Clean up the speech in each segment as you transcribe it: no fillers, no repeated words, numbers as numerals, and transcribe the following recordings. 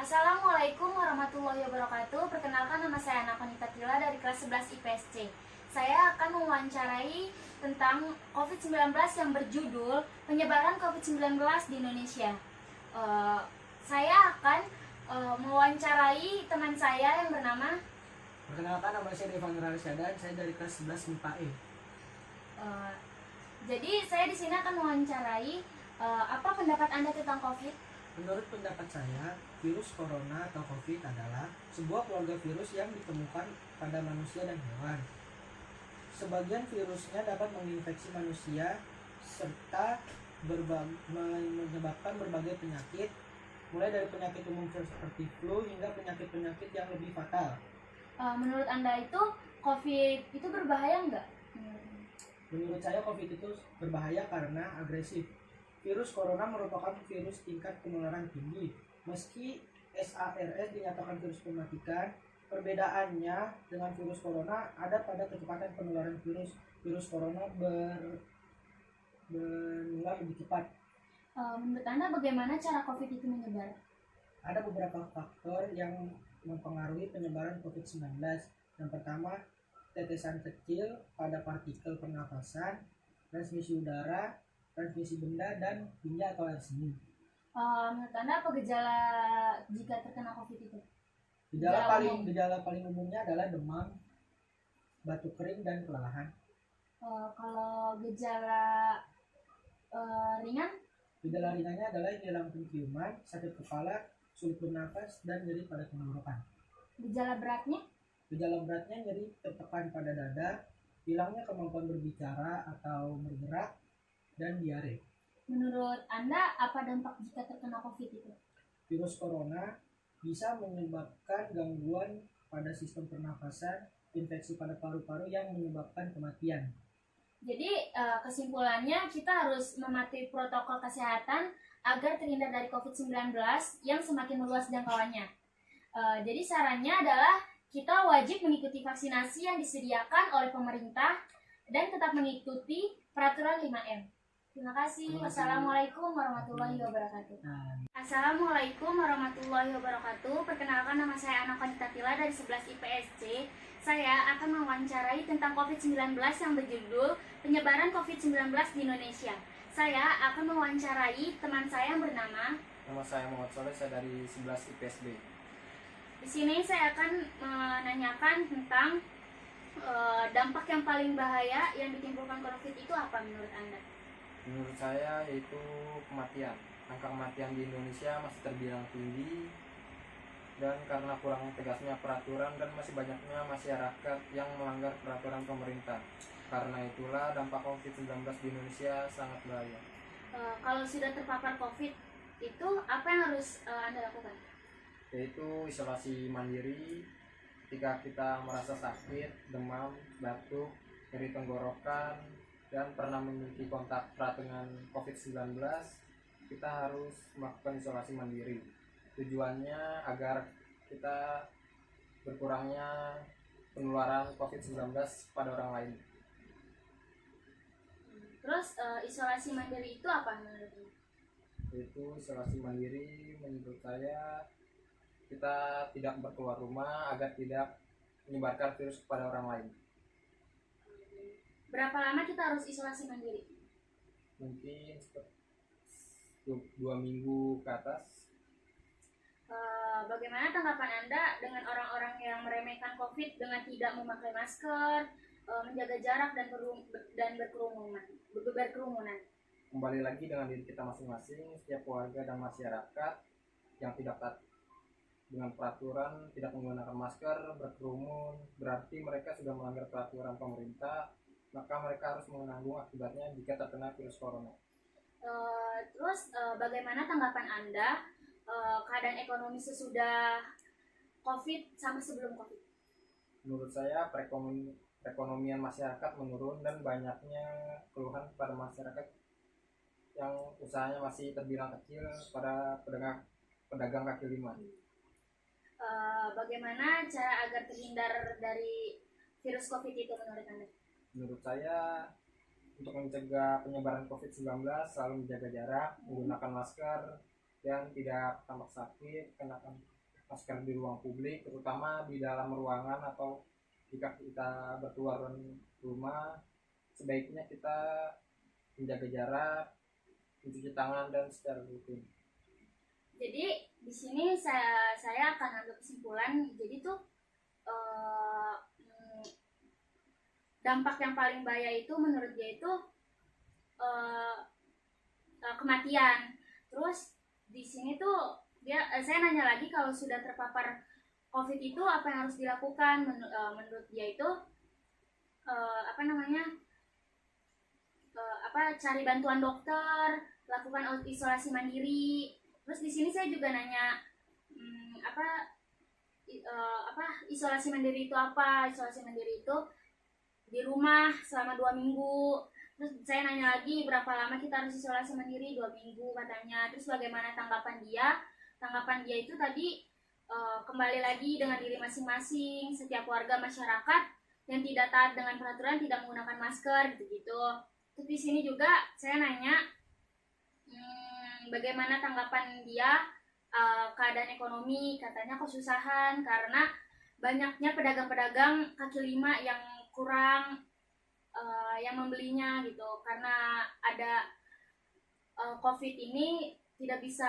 Assalamualaikum warahmatullahi wabarakatuh. Perkenalkan, nama saya Anakonita Tila dari kelas 11 IPSC. Saya akan mewawancarai tentang COVID-19 yang berjudul penyebaran COVID-19 di Indonesia. Saya akan mewawancarai teman saya yang bernama Perkenalkan, nama saya Devan Rarsyada, saya dari kelas 11 MIPA E. Jadi saya di sini akan mewawancarai apa pendapat Anda tentang COVID? Menurut pendapat saya, virus corona atau COVID adalah sebuah keluarga virus yang ditemukan pada manusia dan hewan. Sebagian virusnya dapat menginfeksi manusia serta menyebabkan berbagai penyakit, mulai dari penyakit umum seperti flu hingga penyakit-penyakit yang lebih fatal. Menurut Anda itu COVID itu berbahaya nggak? Menurut saya COVID itu berbahaya karena agresif. Virus corona merupakan virus tingkat penularan tinggi. Meski SARS dinyatakan virus mematikan, perbedaannya dengan virus corona ada pada kecepatan penularan virus. Virus corona menular lebih cepat. Menurut Anda bagaimana cara COVID itu menyebar? Ada beberapa faktor yang mempengaruhi penyebaran COVID-19. Yang pertama, tetesan kecil pada partikel pernafasan, transmisi udara, transmisi benda, dan tinja atau air seni. Menurut Anda apa gejala jika terkena COVID itu? Gejala paling umumnya adalah demam, batuk kering, dan kelelahan. Kalau gejala ringan? Gejala ringannya adalah hilang penciuman, sakit kepala, sulit bernafas, dan nyeri pada tenggorokan. Gejala beratnya? Gejala beratnya nyeri tertekan pada dada, hilangnya kemampuan berbicara atau bergerak, dan diare. Menurut Anda apa dampak jika terkena COVID itu? Virus corona bisa menyebabkan gangguan pada sistem pernafasan, infeksi pada paru-paru yang menyebabkan kematian. Jadi kesimpulannya kita harus mematuhi protokol kesehatan agar terhindar dari COVID-19 yang semakin meluas jangkauannya. Jadi sarannya adalah kita wajib mengikuti vaksinasi yang disediakan oleh pemerintah dan tetap mengikuti peraturan 5M. Terima kasih. Wassalamualaikum warahmatullahi wabarakatuh. Assalamualaikum warahmatullahi wabarakatuh. Perkenalkan, nama saya Anakonita Tila dari 11 IPSC. Saya akan mewawancarai tentang COVID-19 yang berjudul penyebaran COVID-19 di Indonesia. Saya akan mewawancarai teman saya yang bernama Nama saya Muhammad Soleh, saya dari 11 IPSB. Di sini saya akan menanyakan tentang dampak yang paling bahaya yang ditimbulkan COVID itu apa menurut Anda? Menurut saya yaitu kematian. Angka kematian di Indonesia masih terbilang tinggi, dan karena kurang tegasnya peraturan dan masih banyaknya masyarakat yang melanggar peraturan pemerintah. Karena itulah dampak COVID-19 di Indonesia sangat bahaya. Kalau sudah terpapar COVID itu apa yang harus Anda lakukan? Yaitu isolasi mandiri. Ketika kita merasa sakit, demam, batuk, nyeri tenggorokan, dan pernah memiliki kontak erat dengan COVID-19, kita harus melakukan isolasi mandiri. Tujuannya agar kita berkurangnya penularan COVID-19 pada orang lain. Terus isolasi mandiri itu apa menurutnya? Yaitu isolasi mandiri menurut saya kita tidak berkeluar rumah agar tidak menyebarkan virus kepada orang lain. Berapa lama kita harus isolasi mandiri? Mungkin 2 minggu ke atas. Bagaimana tanggapan Anda dengan orang-orang yang meremehkan COVID dengan tidak memakai masker, menjaga jarak dan berkerumunan? Kembali lagi dengan diri kita masing-masing, setiap warga dan masyarakat yang tidak taat dengan peraturan, tidak menggunakan masker, berkerumun, berarti mereka sudah melanggar peraturan pemerintah, maka mereka harus menanggung akibatnya jika terkena virus corona. Terus bagaimana tanggapan Anda keadaan ekonomi sesudah COVID sama sebelum COVID? Menurut saya perekonomian masyarakat menurun dan banyaknya keluhan pada masyarakat yang usahanya masih terbilang kecil pada pedagang kaki lima. Bagaimana cara agar terhindar dari virus COVID itu menurut Anda? Menurut saya, untuk mencegah penyebaran COVID-19 selalu menjaga jarak, menggunakan masker, dan tidak tampak sakit, kenakan masker di ruang publik, terutama di dalam ruangan atau jika kita berkeluar rumah, sebaiknya kita menjaga jarak, mencuci tangan dan secara rutin. Jadi di sini saya akan ambil kesimpulan. Jadi tuh dampak yang paling bahaya itu menurut dia itu kematian. Terus di sini tuh saya nanya lagi, kalau sudah terpapar COVID itu apa yang harus dilakukan? Menurut dia itu cari bantuan dokter, lakukan isolasi mandiri. Terus di sini saya juga nanya isolasi mandiri itu apa? Isolasi mandiri itu di rumah selama 2 minggu. Terus saya nanya lagi, berapa lama kita harus isolasi mandiri? 2 minggu katanya. Terus bagaimana tanggapan dia? Tanggapan dia itu tadi kembali lagi dengan diri masing-masing. Setiap warga masyarakat yang tidak taat dengan peraturan tidak menggunakan masker gitu-gitu. Terus di sini juga saya nanya bagaimana tanggapan dia keadaan ekonomi. Katanya kesusahan karena banyaknya pedagang-pedagang kaki lima yang kurang yang membelinya gitu, karena ada COVID ini tidak bisa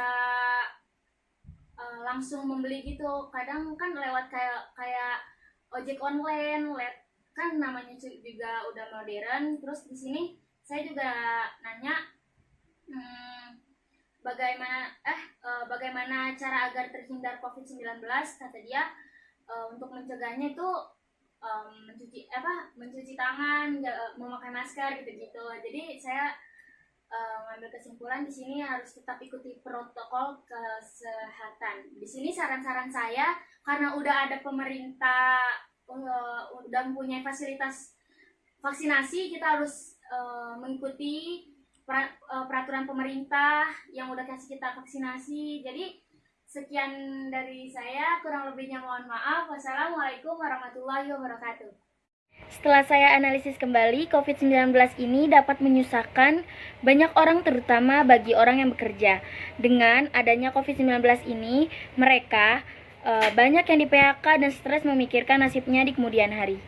langsung membeli gitu. Kadang kan lewat kayak ojek online, kan namanya juga udah modern. Terus di sini saya juga nanya bagaimana cara agar terhindar COVID-19. Kata dia untuk mencegahnya itu mencuci tangan, memakai masker gitu-gitu. Jadi saya mengambil kesimpulan di sini harus tetap ikuti protokol kesehatan. Di sini saran-saran saya, karena udah ada pemerintah udah mempunyai fasilitas vaksinasi, kita harus mengikuti peraturan pemerintah yang udah kasih kita vaksinasi. Jadi sekian dari saya, kurang lebihnya mohon maaf. Wassalamualaikum warahmatullahi wabarakatuh. Setelah saya analisis kembali, COVID-19 ini dapat menyusahkan banyak orang, terutama bagi orang yang bekerja. Dengan adanya COVID-19 ini, mereka banyak yang di PHK dan stres memikirkan nasibnya di kemudian hari.